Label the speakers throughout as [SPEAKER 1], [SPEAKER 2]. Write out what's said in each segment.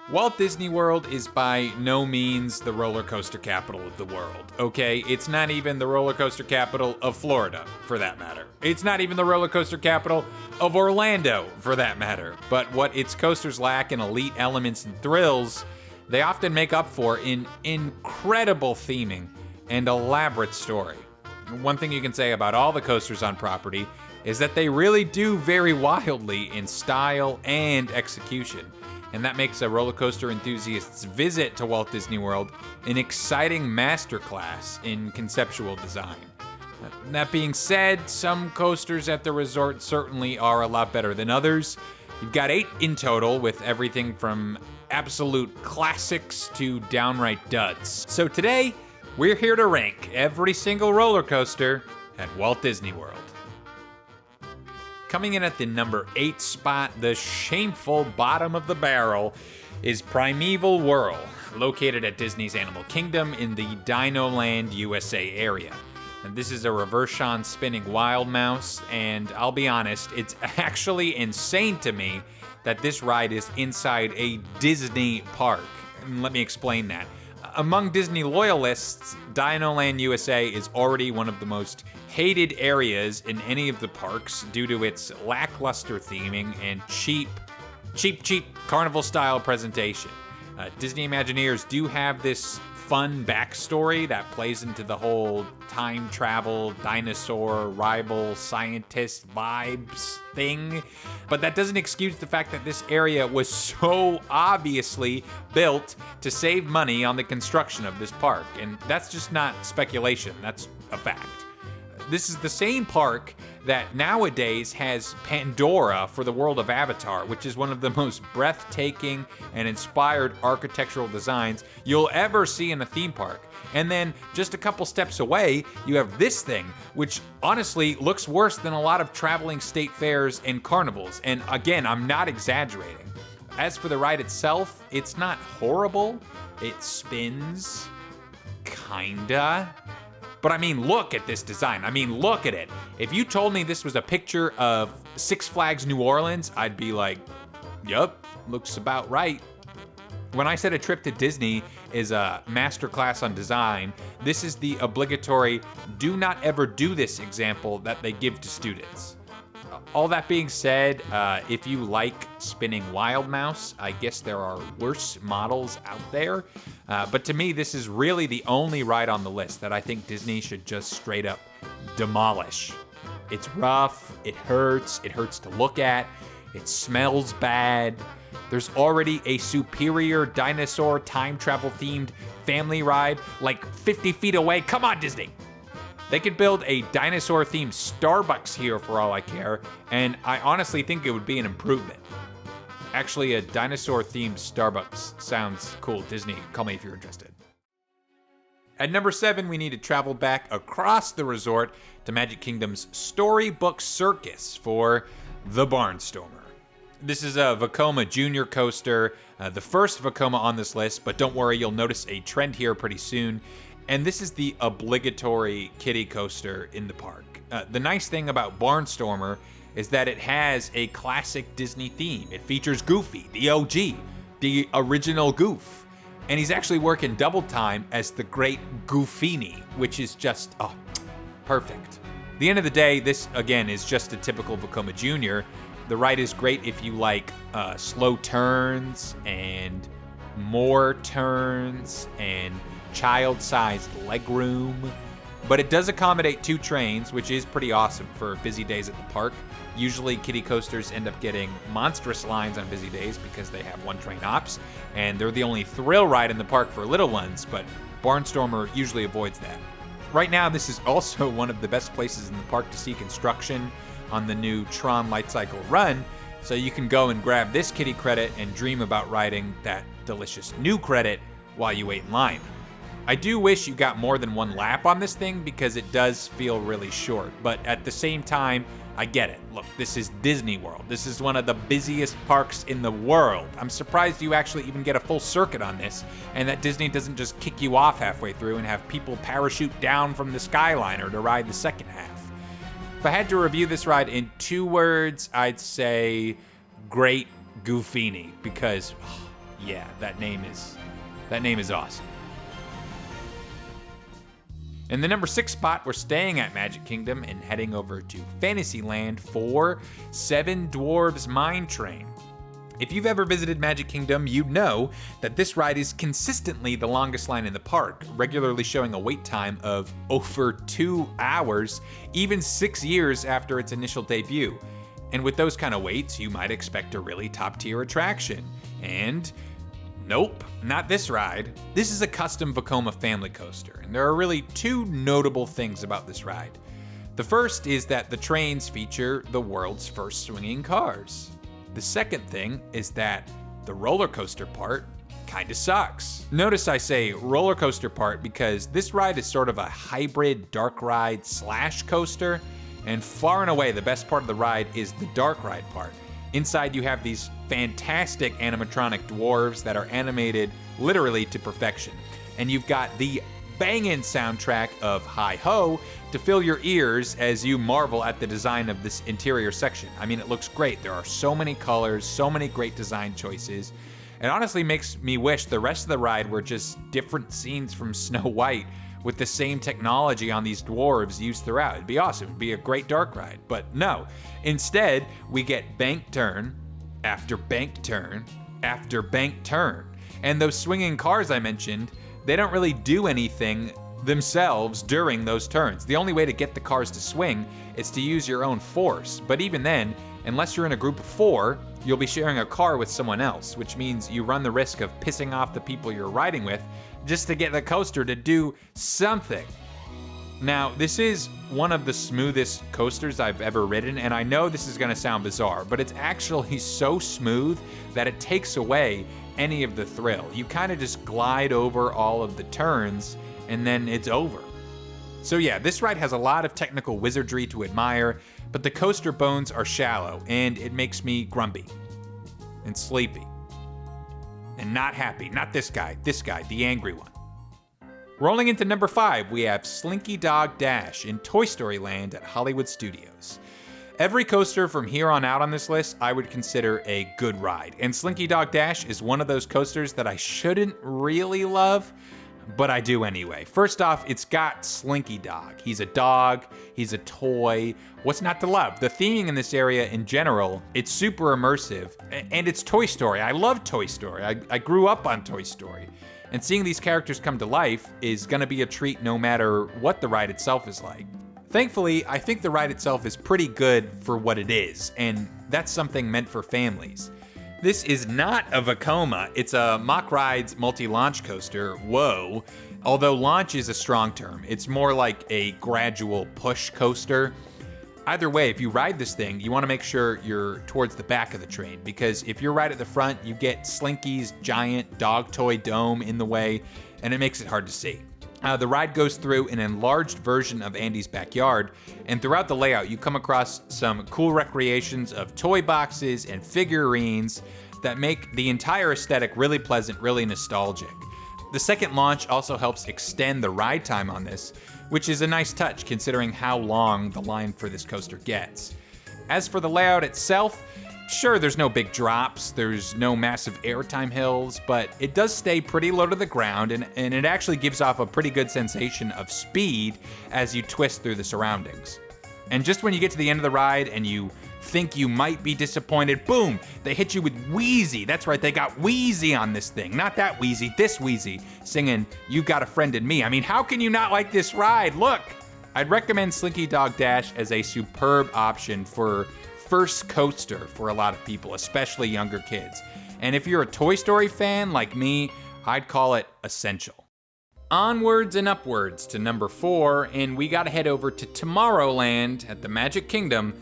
[SPEAKER 1] Walt Disney World is by no means the roller coaster capital of the world, okay? It's not even the roller coaster capital of Florida, for that matter. It's not even the roller coaster capital of Orlando, for that matter. But what its coasters lack in elite elements and thrills, they often make up for in incredible theming and elaborate story. One thing you can say about all the coasters on property is that they really do vary wildly in style and execution. And that makes a roller coaster enthusiast's visit to Walt Disney World an exciting masterclass in conceptual design. That being said, some coasters at the resort certainly are a lot better than others. You've got 8 in total, with everything from absolute classics to downright duds. So today, we're here to rank every single roller coaster at Walt Disney World. Coming in at the number 8 spot, the shameful bottom of the barrel, is Primeval Whirl, located at Disney's Animal Kingdom in the Dino Land, USA area. And this is a reverse-on spinning wild mouse, and I'll be honest, it's actually insane to me that this ride is inside a Disney park. And let me explain that. Among Disney loyalists, Dino Land USA is already one of the most hated areas in any of the parks due to its lackluster theming and cheap carnival-style presentation. Disney Imagineers do have this fun backstory that plays into the whole time travel, dinosaur, rival, scientist vibes thing, but that doesn't excuse the fact that this area was so obviously built to save money on the construction of this park, and that's just not speculation, that's a fact. This is the same park that nowadays has Pandora for the world of Avatar, which is one of the most breathtaking and inspired architectural designs you'll ever see in a theme park. And then just a couple steps away, you have this thing, which honestly looks worse than a lot of traveling state fairs and carnivals. And again, I'm not exaggerating. As for the ride itself, it's not horrible. It spins, kinda. But I mean, look at this design. I mean, look at it. If you told me this was a picture of Six Flags New Orleans, I'd be like, yup, looks about right. When I said a trip to Disney is a masterclass on design, this is the obligatory do not ever do this example that they give to students. All that being said, if you like spinning wild mouse, I guess there are worse models out there. But to me, this is really the only ride on the list that I think Disney should just straight up demolish. It's rough, it hurts to look at, it smells bad. There's already a superior dinosaur time travel themed family ride like 50 feet away. Come on, Disney! They could build a dinosaur-themed Starbucks here for all I care, and I honestly think it would be an improvement. Actually, a dinosaur-themed Starbucks sounds cool. Disney, call me if you're interested. At number 7, we need to travel back across the resort to Magic Kingdom's Storybook Circus for the Barnstormer. This is a Vekoma Junior coaster, the first Vekoma on this list, but don't worry, you'll notice a trend here pretty soon. And this is the obligatory kiddie coaster in the park. The nice thing about Barnstormer is that it has a classic Disney theme. It features Goofy, the OG, the original Goof. And he's actually working double time as the Great Goofini, which is just, perfect. At the end of the day, this, again, is just a typical Vekoma Junior. The ride is great if you like slow turns and more turns and child-sized legroom, but it does accommodate 2 trains, which is pretty awesome for busy days at the park. Usually kiddie coasters end up getting monstrous lines on busy days because they have 1 train ops, and they're the only thrill ride in the park for little ones, but Barnstormer usually avoids that. Right now, this is also one of the best places in the park to see construction on the new Tron Light Cycle run, so you can go and grab this kiddie credit and dream about riding that delicious new credit while you wait in line. I do wish you got more than 1 lap on this thing because it does feel really short, but at the same time, I get it. Look, this is Disney World. This is one of the busiest parks in the world. I'm surprised you actually even get a full circuit on this, and that Disney doesn't just kick you off halfway through and have people parachute down from the Skyliner to ride the second half. If I had to review this ride in 2 words, I'd say great Goofini, because Yeah, that name is awesome. In the number 6 spot, we're staying at Magic Kingdom and heading over to Fantasyland for Seven Dwarves Mine Train. If you've ever visited Magic Kingdom, you'd know that this ride is consistently the longest line in the park, regularly showing a wait time of over 2 hours, even 6 years after its initial debut. And with those kind of waits, you might expect a really top-tier attraction. And nope, not this ride. This is a custom Vekoma family coaster, and there are really 2 notable things about this ride. The first is that the trains feature the world's first swinging cars. The second thing is that the roller coaster part kinda sucks. Notice I say roller coaster part because this ride is sort of a hybrid dark ride / coaster, and far and away the best part of the ride is the dark ride part. Inside you have these fantastic animatronic dwarves that are animated literally to perfection. And you've got the bangin' soundtrack of Hi-Ho to fill your ears as you marvel at the design of this interior section. I mean, it looks great. There are so many colors, so many great design choices. It honestly makes me wish the rest of the ride were just different scenes from Snow White with the same technology on these dwarves used throughout. It'd be awesome. It'd be a great dark ride. But no. Instead, we get bank turn after bank turn after bank turn. And those swinging cars I mentioned, they don't really do anything themselves during those turns. The only way to get the cars to swing is to use your own force. But even then, unless you're in a group of 4, you'll be sharing a car with someone else, which means you run the risk of pissing off the people you're riding with just to get the coaster to do something. Now, this is one of the smoothest coasters I've ever ridden, and I know this is gonna sound bizarre, but it's actually so smooth that it takes away any of the thrill. You kind of just glide over all of the turns, and then it's over. So yeah, this ride has a lot of technical wizardry to admire, but the coaster bones are shallow, and it makes me grumpy and sleepy and not happy. Not this guy, the angry one. Rolling into number 5, we have Slinky Dog Dash in Toy Story Land at Hollywood Studios. Every coaster from here on out on this list I would consider a good ride, and Slinky Dog Dash is one of those coasters that I shouldn't really love, but I do anyway. First off, it's got Slinky Dog. He's a dog, he's a toy. What's not to love? The theming in this area in general, it's super immersive, and it's Toy Story. I love Toy Story. I grew up on Toy Story. And seeing these characters come to life is gonna be a treat no matter what the ride itself is like. Thankfully, I think the ride itself is pretty good for what it is, and that's something meant for families. This is not a Vekoma, it's a Mack Rides multi-launch coaster, whoa. Although launch is a strong term, it's more like a gradual push coaster. Either way, if you ride this thing, you wanna make sure you're towards the back of the train, because if you're right at the front, you get Slinky's giant dog toy dome in the way, and it makes it hard to see. The ride goes through an enlarged version of Andy's backyard, and throughout the layout, you come across some cool recreations of toy boxes and figurines that make the entire aesthetic really pleasant, really nostalgic. The second launch also helps extend the ride time on this, which is a nice touch considering how long the line for this coaster gets. As for the layout itself, sure, there's no big drops, there's no massive airtime hills, but it does stay pretty low to the ground, and it actually gives off a pretty good sensation of speed as you twist through the surroundings. And just when you get to the end of the ride and you think you might be disappointed, boom, they hit you with Wheezy. That's right, they got Wheezy on this thing. Not that Wheezy, this Wheezy, singing You Got a Friend in Me. I mean, how can you not like this ride? Look, I'd recommend Slinky Dog Dash as a superb option for first coaster for a lot of people, especially younger kids. And if you're a Toy Story fan like me, I'd call it essential. Onwards and upwards to number 4, and we gotta head over to Tomorrowland at the Magic Kingdom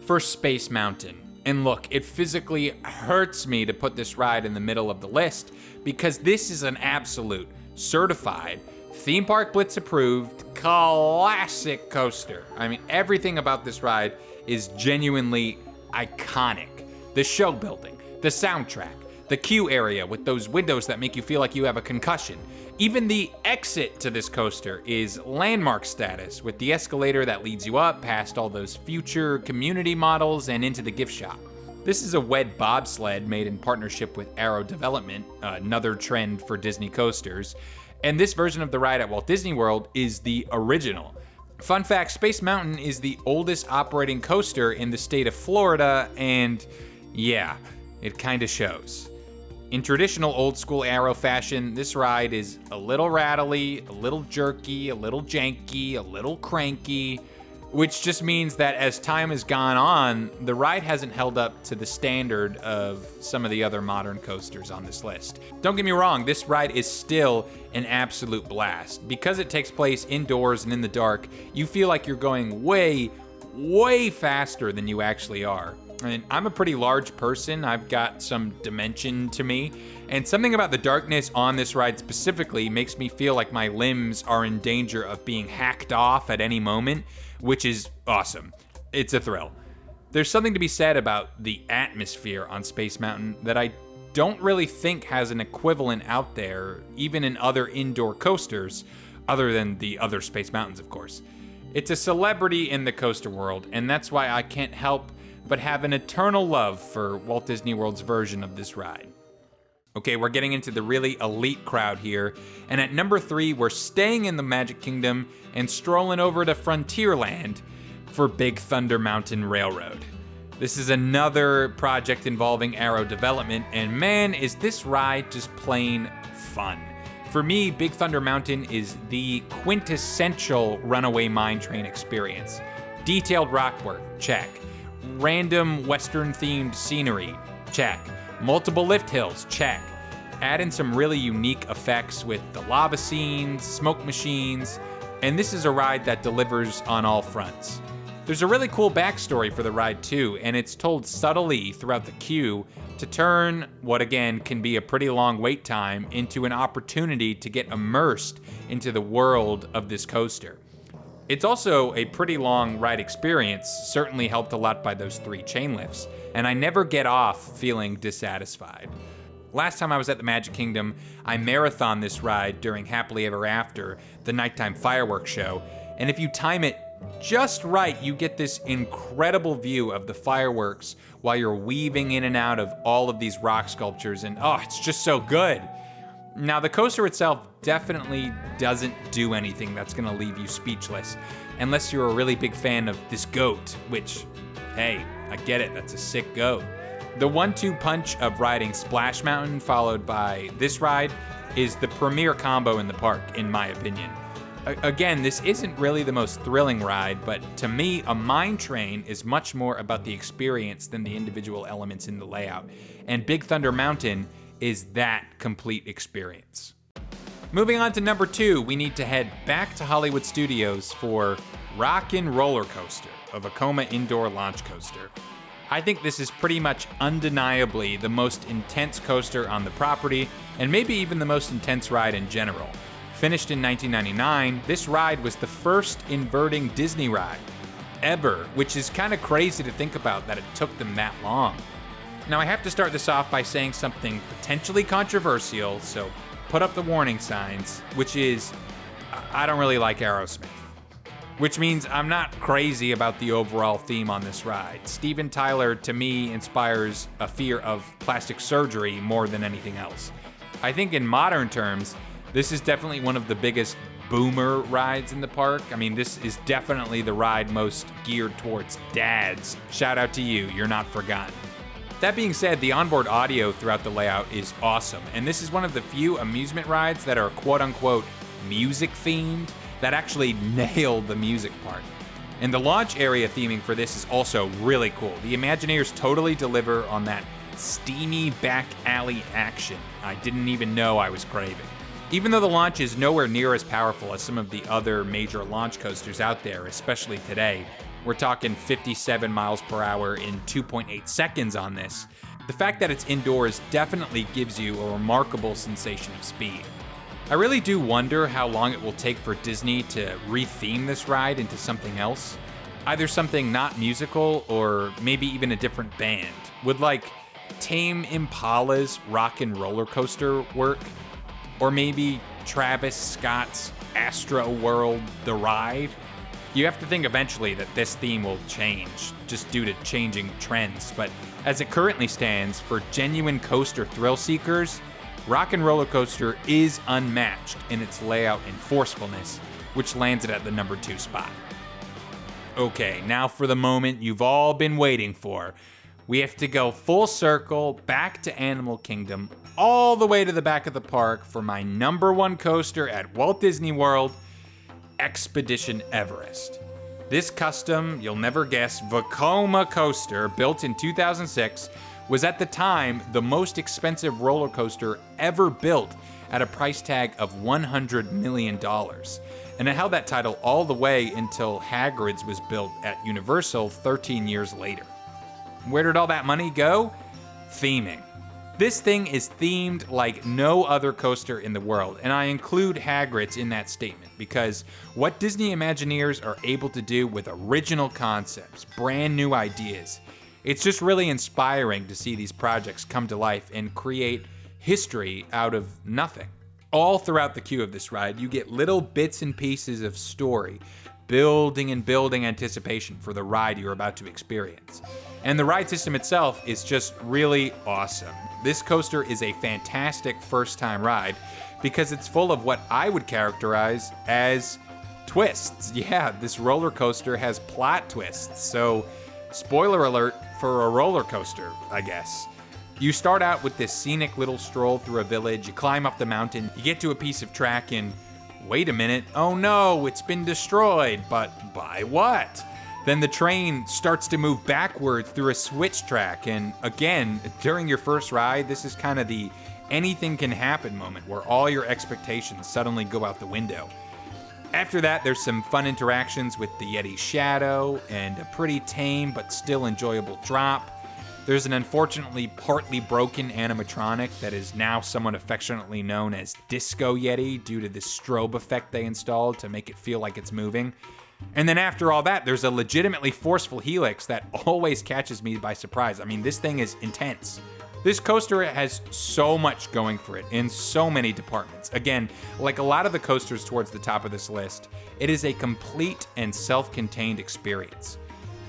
[SPEAKER 1] for Space Mountain. And look, it physically hurts me to put this ride in the middle of the list because this is an absolute certified Theme Park Blitz approved classic coaster. I mean, everything about this ride is genuinely iconic. The show building, the soundtrack, the queue area with those windows that make you feel like you have a concussion. Even the exit to this coaster is landmark status with the escalator that leads you up past all those future community models and into the gift shop. This is a wet bobsled made in partnership with Arrow Development, another trend for Disney coasters. And this version of the ride at Walt Disney World is the original. Fun fact, Space Mountain is the oldest operating coaster in the state of Florida, and yeah, it kinda shows. In traditional old school Arrow fashion, this ride is a little rattly, a little jerky, a little janky, a little cranky, which just means that as time has gone on, the ride hasn't held up to the standard of some of the other modern coasters on this list. Don't get me wrong, this ride is still an absolute blast. Because it takes place indoors and in the dark, you feel like you're going way, way faster than you actually are. And I'm a pretty large person, I've got some dimension to me, and something about the darkness on this ride specifically makes me feel like my limbs are in danger of being hacked off at any moment, which is awesome. It's a thrill. There's something to be said about the atmosphere on Space Mountain that I don't really think has an equivalent out there, even in other indoor coasters, other than the other Space Mountains, of course. It's a celebrity in the coaster world, and that's why I can't help but have an eternal love for Walt Disney World's version of this ride. Okay, we're getting into the really elite crowd here, and at number 3, we're staying in the Magic Kingdom and strolling over to Frontierland for Big Thunder Mountain Railroad. This is another project involving Arrow Development, and man, is this ride just plain fun. For me, Big Thunder Mountain is the quintessential runaway mine train experience. Detailed rockwork, check. Random Western-themed scenery, check. Multiple lift hills, check. Add in some really unique effects with the lava scenes, smoke machines, and this is a ride that delivers on all fronts. There's a really cool backstory for the ride too, and it's told subtly throughout the queue to turn what again can be a pretty long wait time into an opportunity to get immersed into the world of this coaster. It's also a pretty long ride experience, certainly helped a lot by those 3 chain lifts, and I never get off feeling dissatisfied. Last time I was at the Magic Kingdom, I marathoned this ride during Happily Ever After, the nighttime fireworks show, and if you time it just right, you get this incredible view of the fireworks while you're weaving in and out of all of these rock sculptures, and oh, it's just so good. Now, the coaster itself definitely doesn't do anything that's gonna leave you speechless, unless you're a really big fan of this goat, which, hey, I get it, that's a sick goat. The 1-2 punch of riding Splash Mountain followed by this ride is the premier combo in the park, in my opinion. Again, this isn't really the most thrilling ride, but to me, a mine train is much more about the experience than the individual elements in the layout, and Big Thunder Mountain is that complete experience. Moving on to number 2, we need to head back to Hollywood Studios for Rockin' Roller Coaster, a Vekoma indoor launch coaster. I think this is pretty much undeniably the most intense coaster on the property, and maybe even the most intense ride in general. Finished in 1999, this ride was the first inverting Disney ride ever, which is kind of crazy to think about that it took them that long. Now I have to start this off by saying something potentially controversial, so put up the warning signs, which is, I don't really like Aerosmith. Which means I'm not crazy about the overall theme on this ride. Steven Tyler, to me, inspires a fear of plastic surgery more than anything else. I think in modern terms, this is definitely one of the biggest boomer rides in the park. I mean, this is definitely the ride most geared towards dads. Shout out to you, you're not forgotten. That being said, the onboard audio throughout the layout is awesome, and this is one of the few amusement rides that are quote-unquote music-themed that actually nail the music part. And the launch area theming for this is also really cool. The Imagineers totally deliver on that steamy back alley action I didn't even know I was craving. Even though the launch is nowhere near as powerful as some of the other major launch coasters out there, especially today, we're talking 57 miles per hour in 2.8 seconds on this, the fact that it's indoors definitely gives you a remarkable sensation of speed. I really do wonder how long it will take for Disney to re-theme this ride into something else. Either something not musical or maybe even a different band. Would like Tame Impala's Rockin' Roller Coaster work? Or maybe Travis Scott's Astro World The Ride? You have to think eventually that this theme will change, just due to changing trends, but as it currently stands, for genuine coaster thrill seekers, Rock and Roller Coaster is unmatched in its layout and forcefulness, which lands it at the number 2 spot. Okay, now for the moment you've all been waiting for. We have to go full circle back to Animal Kingdom, all the way to the back of the park for my number 1 coaster at Walt Disney World, Expedition Everest. This custom, you'll never guess, Vekoma coaster, built in 2006, was at the time the most expensive roller coaster ever built at a price tag of $100 million. And it held that title all the way until Hagrid's was built at Universal 13 years later. Where did all that money go? Theming. This thing is themed like no other coaster in the world, and I include Hagrid's in that statement because what Disney Imagineers are able to do with original concepts, brand new ideas, it's just really inspiring to see these projects come to life and create history out of nothing. All throughout the queue of this ride, you get little bits and pieces of story, building and building anticipation for the ride you're about to experience. And the ride system itself is just really awesome. This coaster is a fantastic first-time ride because it's full of what I would characterize as twists. Yeah, this roller coaster has plot twists, so spoiler alert for a roller coaster, I guess. You start out with this scenic little stroll through a village, you climb up the mountain, you get to a piece of track and wait a minute, oh no, it's been destroyed, but by what? Then the train starts to move backwards through a switch track, and again, during your first ride, this is kind of the anything can happen moment where all your expectations suddenly go out the window. After that, there's some fun interactions with the Yeti Shadow and a pretty tame but still enjoyable drop. There's an unfortunately partly broken animatronic that is now somewhat affectionately known as Disco Yeti due to the strobe effect they installed to make it feel like it's moving. And then after all that, there's a legitimately forceful helix that always catches me by surprise. I mean, this thing is intense. This coaster has so much going for it in so many departments. Again, like a lot of the coasters towards the top of this list, it is a complete and self-contained experience.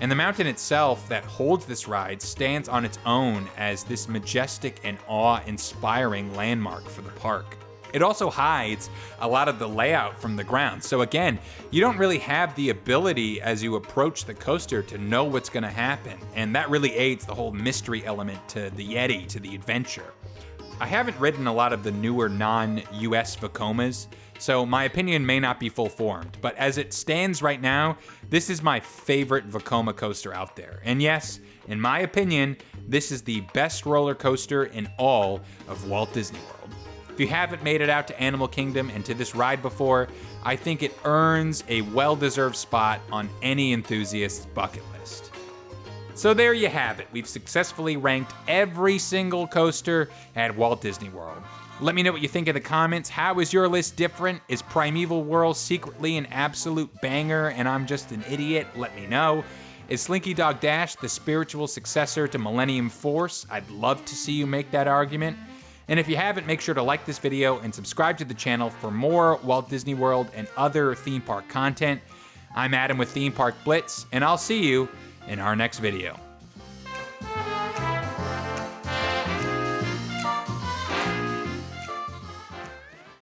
[SPEAKER 1] And the mountain itself that holds this ride stands on its own as this majestic and awe-inspiring landmark for the park. It also hides a lot of the layout from the ground. So again, you don't really have the ability as you approach the coaster to know what's gonna happen. And that really aids the whole mystery element to the Yeti, to the adventure. I haven't ridden a lot of the newer non-US Vekomas, so my opinion may not be full-formed. But as it stands right now, this is my favorite Vekoma coaster out there. And yes, in my opinion, this is the best roller coaster in all of Walt Disney World. If you haven't made it out to Animal Kingdom and to this ride before, I think it earns a well-deserved spot on any enthusiast's bucket list. So there you have it. We've successfully ranked every single coaster at Walt Disney World. Let me know what you think in the comments. How is your list different? Is Primeval Whirl secretly an absolute banger and I'm just an idiot? Let me know. Is Slinky Dog Dash the spiritual successor to Millennium Force? I'd love to see you make that argument. And if you haven't, make sure to like this video and subscribe to the channel for more Walt Disney World and other theme park content. I'm Adam with Theme Park Blitz, and I'll see you in our next video.